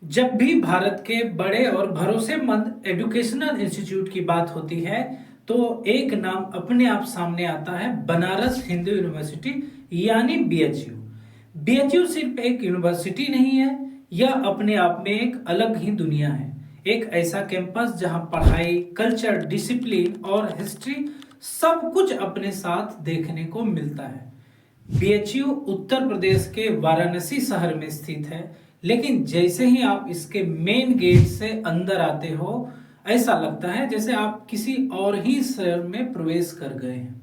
जब भी भारत के बड़े और भरोसेमंद एजुकेशनल इंस्टीट्यूट की बात होती है तो एक नाम अपने आप सामने आता है, बनारस हिंदू यूनिवर्सिटी यानी बीएचयू। बीएचयू सिर्फ एक यूनिवर्सिटी नहीं है, यह अपने आप में एक अलग ही दुनिया है। एक ऐसा कैंपस जहां पढ़ाई, कल्चर, डिसिप्लिन और हिस्ट्री सब कुछ अपने साथ देखने को मिलता है। बीएचयू उत्तर प्रदेश के वाराणसी शहर में स्थित है, लेकिन जैसे ही आप इसके मेन गेट से अंदर आते हो, ऐसा लगता है जैसे आप किसी और ही शहर में प्रवेश कर गए हैं।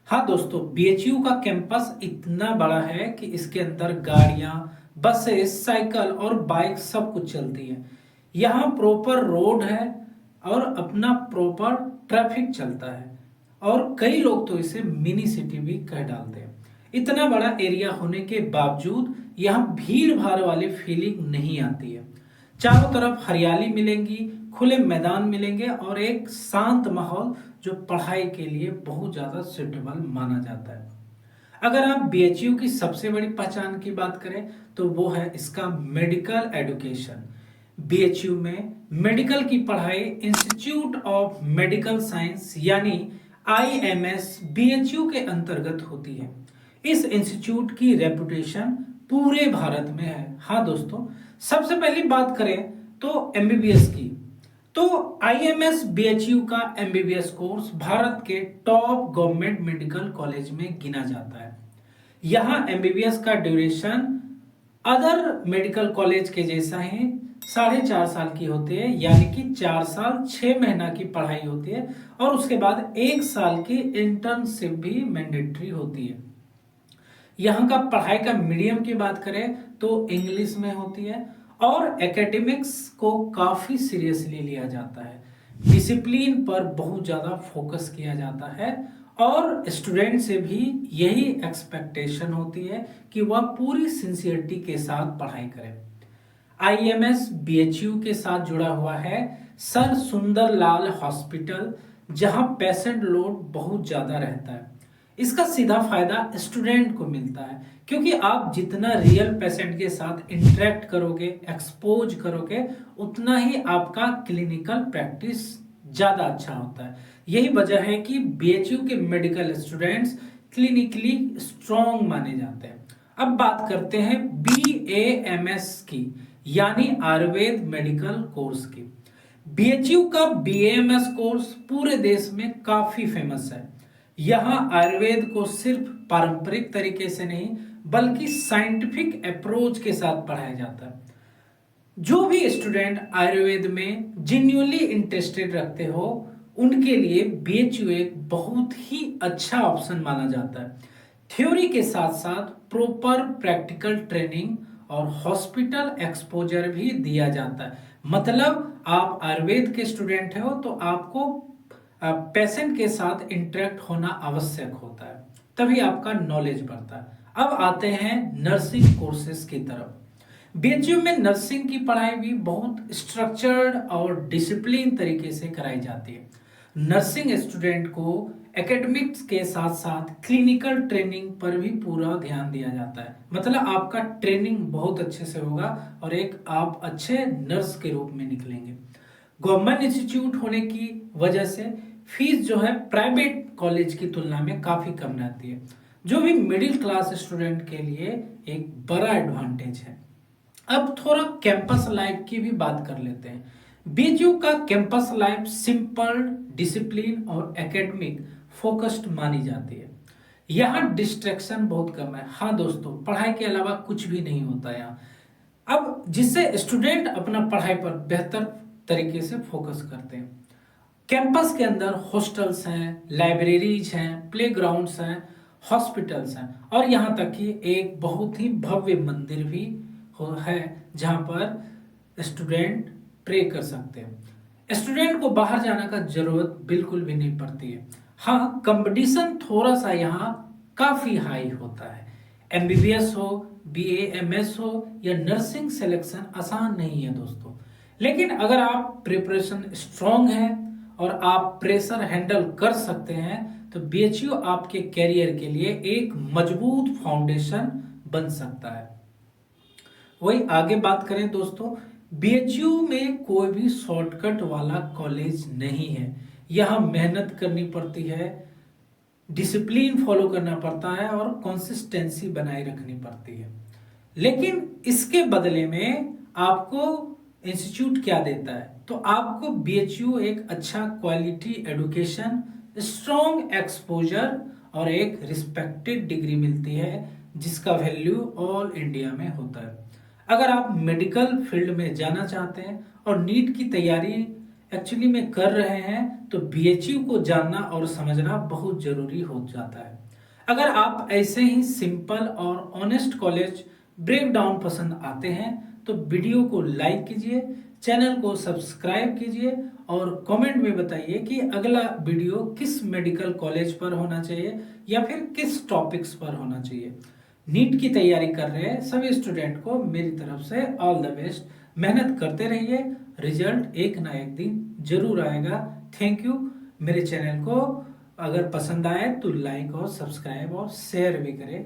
हाँ दोस्तों, बीएचयू का कैंपस इतना बड़ा है कि इसके अंदर गाड़ियां, बसेस, साइकिल और बाइक सब कुछ चलती है। यहाँ प्रॉपर रोड है और अपना प्रॉपर ट्रैफिक चलता है, और कई लोग तो इसे मिनी सिटी भी कह डालते हैं। इतना बड़ा एरिया होने के बावजूद यहाँ भीड़ भाड़ वाली फीलिंग नहीं आती है। चारों तरफ हरियाली मिलेंगी, खुले मैदान मिलेंगे और एक शांत माहौल जो पढ़ाई के लिए बहुत ज्यादा सुटेबल माना जाता है। अगर आप बीएचयू की सबसे बड़ी पहचान की बात करें तो वो है इसका मेडिकल एजुकेशन। बीएचयू में मेडिकल की पढ़ाई इंस्टीट्यूट ऑफ मेडिकल साइंस यानी आईएमएस बीएचयू के अंतर्गत होती है। इस इंस्टीट्यूट की रेपुटेशन पूरे भारत में है। हाँ दोस्तों, सबसे पहली बात करें तो एमबीबीएस की, तो आईएमएस बीएचयू का एमबीबीएस कोर्स भारत के टॉप गवर्नमेंट मेडिकल कॉलेज में गिना जाता है। यहाँ एमबीबीएस का ड्यूरेशन अदर मेडिकल कॉलेज के जैसा ही 4.5 साल की होती है, यानी कि 4 साल 6 महीना की पढ़ाई होती है और उसके बाद 1 साल की इंटर्नशिप भी मैंडेटरी होती है। यहाँ का पढ़ाई का मीडियम की बात करें तो इंग्लिश में होती है और एकेडमिक्स को काफी सीरियसली लिया जाता है। डिसिप्लिन पर बहुत ज्यादा फोकस किया जाता है और स्टूडेंट से भी यही एक्सपेक्टेशन होती है कि वह पूरी सिंसियरिटी के साथ पढ़ाई करे। आईएमएस बीएचयू के साथ जुड़ा हुआ है सर सुंदरलाल हॉस्पिटल, जहां पेशेंट लोड बहुत ज्यादा रहता है। इसका सीधा फायदा स्टूडेंट को मिलता है, क्योंकि आप जितना रियल पेशेंट के साथ इंटरेक्ट करोगे, एक्सपोज करोगे, उतना ही आपका क्लिनिकल प्रैक्टिस ज्यादा अच्छा होता है। यही वजह है कि बीएचयू के मेडिकल स्टूडेंट्स क्लिनिकली स्ट्रॉन्ग माने जाते हैं। अब बात करते हैं बीएएमएस की, यानी आयुर्वेद मेडिकल कोर्स की। बीएचयू का बीएएमएस कोर्स पूरे देश में काफी फेमस है। यहाँ आयुर्वेद को सिर्फ पारंपरिक तरीके से नहीं बल्कि साइंटिफिक अप्रोच के साथ पढ़ाया जाता है। जो भी स्टूडेंट आयुर्वेद में जेन्युइनली इंटरेस्टेड रखते हो, उनके लिए बीएचयू एक बहुत ही अच्छा ऑप्शन माना जाता है। थ्योरी के साथ साथ प्रॉपर प्रैक्टिकल ट्रेनिंग और हॉस्पिटल एक्सपोजर भी दिया जाता है। मतलब आप आयुर्वेद के स्टूडेंट हो तो आपको पेशेंट के साथ इंटरेक्ट होना आवश्यक होता है, तभी आपका नॉलेज बढ़ता है। अब आते हैं नर्सिंग कोर्सेज की तरफ। बीएचयू में नर्सिंग की पढ़ाई भी बहुत स्ट्रक्चर्ड और डिसिप्लिन तरीके से कराई जाती है। नर्सिंग स्टूडेंट को एकेडमिक्स के साथ साथ क्लिनिकल ट्रेनिंग पर भी पूरा ध्यान दिया जाता है। मतलब आपका ट्रेनिंग बहुत अच्छे से होगा और एक आप अच्छे नर्स के रूप में निकलेंगे। गवर्नमेंट इंस्टीट्यूट होने की वजह से फीस जो है प्राइवेट कॉलेज की तुलना में काफी कम रहती है, जो भी मिडिल क्लास स्टूडेंट के लिए एक बड़ा एडवांटेज है। अब थोड़ा कैंपस लाइफ की भी बात कर लेते हैं। बीएचयू का कैंपस लाइफ सिंपल, डिसिप्लिन और एकेडमिक फोकस्ड मानी जाती है। यहाँ डिस्ट्रैक्शन बहुत कम है। हाँ दोस्तों, पढ़ाई के अलावा कुछ भी नहीं होता यहाँ। अब जिससे स्टूडेंट अपना पढ़ाई पर बेहतर तरीके से फोकस करते हैं। कैंपस के अंदर हॉस्टल्स हैं, लाइब्रेरीज हैं, प्लेग्राउंड्स हैं, हॉस्पिटल्स हैं और यहाँ तक कि एक बहुत ही भव्य मंदिर भी है जहाँ पर स्टूडेंट प्रे कर सकते हैं। स्टूडेंट को बाहर जाने का जरूरत बिल्कुल भी नहीं पड़ती है। हाँ, कंपटीशन थोड़ा सा यहाँ काफी हाई होता है। एमबीबीएस हो, बीएएमएस हो या नर्सिंग सिलेक्शन आसान नहीं है दोस्तों, लेकिन अगर आप प्रिपरेशन स्ट्रांग है और आप प्रेशर हैंडल कर सकते हैं तो बीएचयू आपके कैरियर के लिए एक मजबूत फाउंडेशन बन सकता है। वही आगे बात करें दोस्तों, बीएचयू में कोई भी शॉर्टकट वाला कॉलेज नहीं है। यहाँ मेहनत करनी पड़ती है, डिसिप्लिन फॉलो करना पड़ता है और कंसिस्टेंसी बनाए रखनी पड़ती है। लेकिन इसके बदले में आपको इंस्टीट्यूट क्या देता है? तो आपको बीएचयू एक अच्छा क्वालिटी एजुकेशन, स्ट्रॉन्ग एक्सपोजर और एक रिस्पेक्टेड डिग्री मिलती है जिसका वैल्यू ऑल इंडिया में होता है। अगर आप मेडिकल फील्ड में जाना चाहते हैं और नीट की तैयारी एक्चुअली में कर रहे हैं तो बीएचयू को जानना और समझना बहुत जरूरी हो जाता है। अगर आप ऐसे ही सिंपल और ऑनेस्ट कॉलेज ब्रेक डाउन पसंद आते हैं तो वीडियो को लाइक कीजिए, चैनल को सब्सक्राइब कीजिए और कमेंट में बताइए कि अगला वीडियो किस मेडिकल कॉलेज पर होना चाहिए या फिर किस टॉपिक्स पर होना चाहिए। नीट की तैयारी कर रहे हैं सभी स्टूडेंट को मेरी तरफ से ऑल द बेस्ट। मेहनत करते रहिए, रिजल्ट एक ना एक दिन जरूर आएगा। Thank you. मेरे चैनल को अगर पसंद आए तो लाइक और सब्सक्राइब और शेयर भी करें।